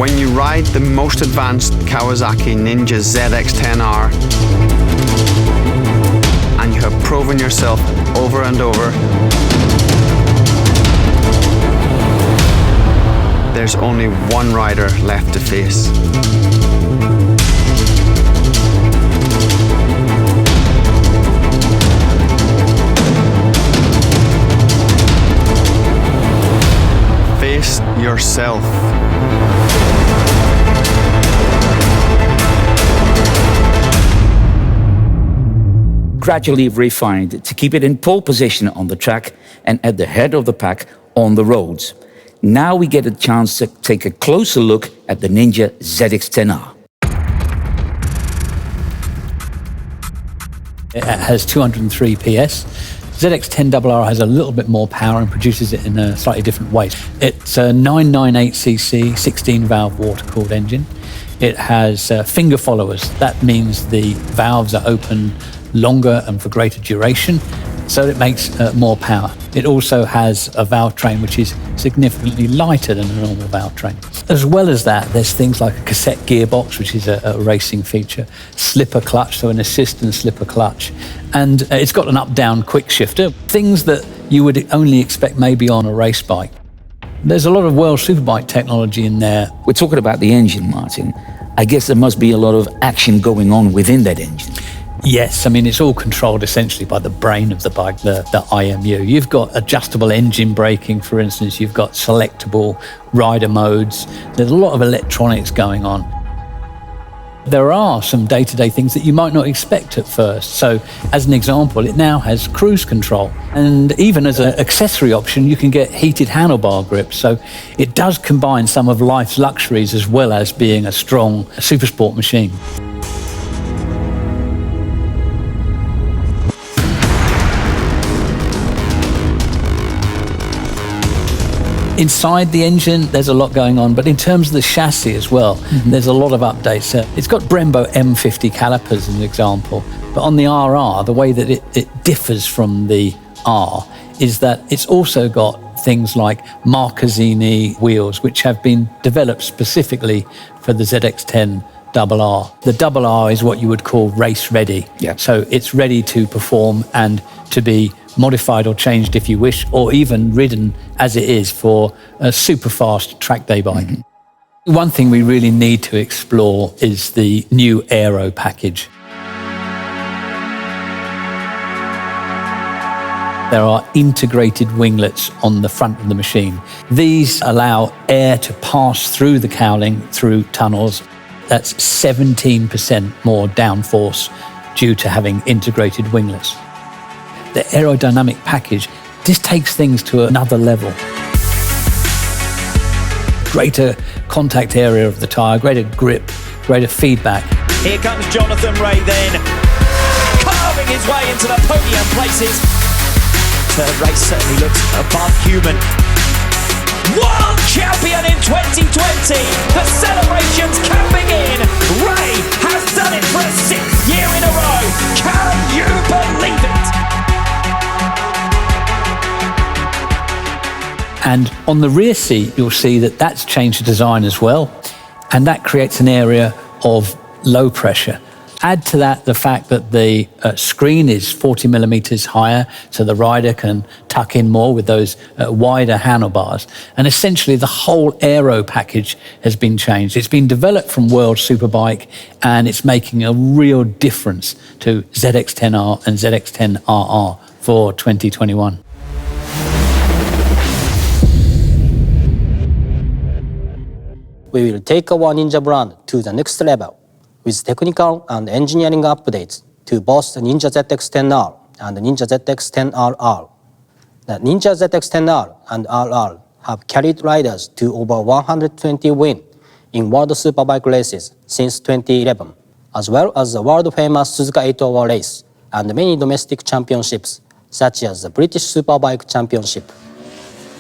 When you ride the most advanced Kawasaki Ninja ZX-10R and you have proven yourself over and over, there's only one rider left to face. Face yourself. Gradually refined to keep it in pole position on the track and at the head of the pack on the roads. Now we get a chance to take a closer look at the Ninja ZX-10R. It has 203 PS. ZX-10RR has a little bit more power and produces it in a slightly different way. It's a 998cc 16-valve water-cooled engine. It has finger followers. That means the valves are open longer and for greater duration, so it makes more power. It also has a valve train which is significantly lighter than a normal valve train. As well as that, there's things like a cassette gearbox, which is a racing feature, slipper clutch, so an assist and slipper clutch, and it's got an up-down quick shifter, things that you would only expect maybe on a race bike. There's a lot of World Superbike technology in there. We're talking about the engine, Martin. I guess there must be a lot of action going on within that engine. Yes, I mean, it's all controlled essentially by the brain of the bike, the IMU. You've got adjustable engine braking, for instance. You've got selectable rider modes. There's a lot of electronics going on. There are some day-to-day things that you might not expect at first. So, as an example, it now has cruise control. And even as an accessory option, you can get heated handlebar grips. So it does combine some of life's luxuries as well as being a strong supersport machine. Inside the engine, there's a lot going on, but in terms of the chassis as well, there's a lot of updates. It's got Brembo M50 calipers as an example, but on the RR, the way that it differs from the R is that it's also got things like Marcazzini wheels, which have been developed specifically for the ZX-10RR. The RR is what you would call race ready. Yeah. So it's ready to perform and to be modified or changed if you wish, or even ridden as it is for a super fast track day bike. One thing we really need to explore is the new aero package. There are integrated winglets on the front of the machine. These allow air to pass through the cowling through tunnels. That's 17% more downforce due to having integrated winglets. The aerodynamic package just takes things to another level. Greater contact area of the tyre, greater grip, greater feedback. Here comes Jonathan Ray then, carving his way into the podium places. Third race certainly looks above human. World champion in 2020! The celebrations can begin! Ray has done it for a 6th year in a row! Can you believe it? And on the rear seat, you'll see that that's changed the design as well. And that creates an area of low pressure. Add to that the fact that the screen is 40 millimeters higher, so the rider can tuck in more with those wider handlebars. And essentially the whole aero package has been changed. It's been developed from World Superbike, and it's making a real difference to ZX-10R and ZX-10RR for 2021. We will take our Ninja brand to the next level with technical and engineering updates to both the Ninja ZX-10R and the Ninja ZX-10RR. The Ninja ZX-10R and RR have carried riders to over 120 wins in World Superbike races since 2011, as well as the world-famous Suzuka 8-hour race and many domestic championships, such as the British Superbike Championship.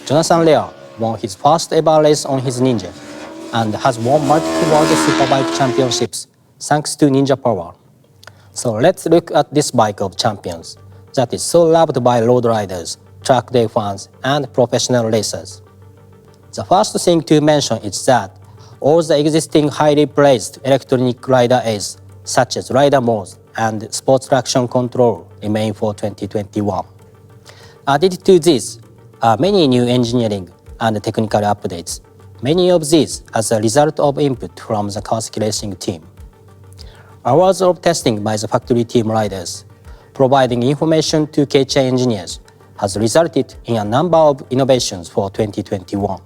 Jonathan Ray won his first ever race on his Ninja and has won multiple World Superbike Championships thanks to Ninja Power. So let's look at this bike of champions that is so loved by road riders, track day fans, and professional racers. The first thing to mention is that all the existing highly praised electronic rider aids, such as rider modes and sports traction control, remain for 2021. Added to this are many new engineering and technical updates, many of these as a result of input from the Kawasaki Racing Team. Hours of testing by the factory team riders, providing information to KCH engineers, has resulted in a number of innovations for 2021,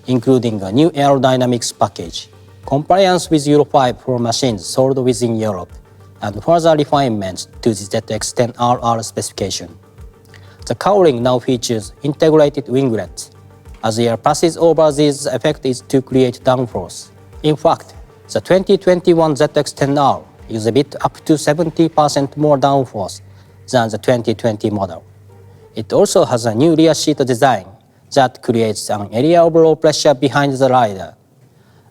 including a new aerodynamics package, compliance with Euro 5 for machines sold within Europe, and further refinements to the ZX-10RR specification. The cowling now features integrated winglets. As the air passes over these, the effect is to create downforce. In fact, the 2021 ZX-10R exhibits up to 70% more downforce than the 2020 model. It also has a new rear seat design that creates an area of low pressure behind the rider,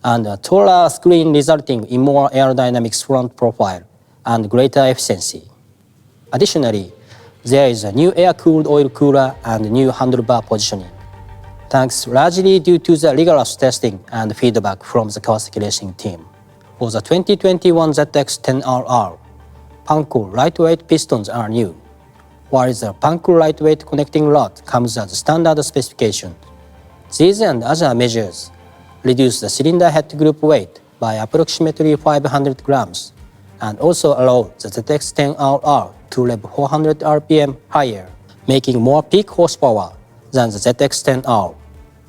and a taller screen resulting in more aerodynamics front profile and greater efficiency. Additionally, there is a new air-cooled oil cooler and new handlebar positioning, thanks largely due to the rigorous testing and feedback from the Kawasaki Racing Team. For the 2021 ZX-10RR, Panko lightweight pistons are new, while the Panko lightweight connecting rod comes as standard specification. These and other measures reduce the cylinder head group weight by approximately 500 grams and also allow the ZX-10RR to rev 400 RPM higher, making more peak horsepower than the ZX-10R,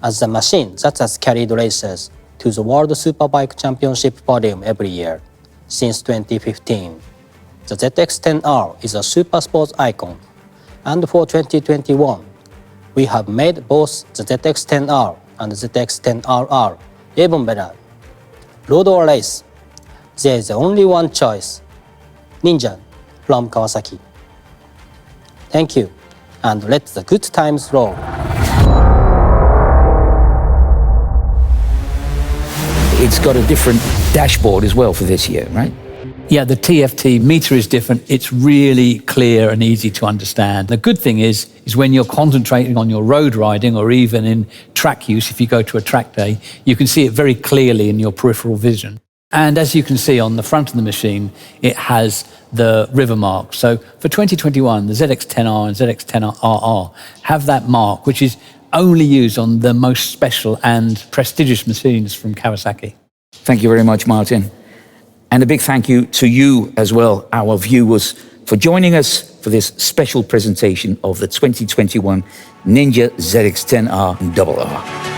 as the machine that has carried racers to the World Superbike Championship podium every year since 2015. The ZX-10R is a super sports icon, and for 2021, we have made both the ZX-10R and the ZX-10RR even better. Road or race, there is only one choice: Ninja from Kawasaki. Thank you, and let the good times roll. It's got a different dashboard as well for this year, right? Yeah, the TFT meter is different. It's really clear and easy to understand. The good thing is when you're concentrating on your road riding or even in track use, if you go to a track day, you can see it very clearly in your peripheral vision. And as you can see on the front of the machine, it has the river mark. So for 2021, the ZX-10R and ZX-10RR have that mark, which is only used on the most special and prestigious machines from Kawasaki. Thank you very much, Martin. And a big thank you to you as well, our viewers, for joining us for this special presentation of the 2021 Ninja ZX-10R RR.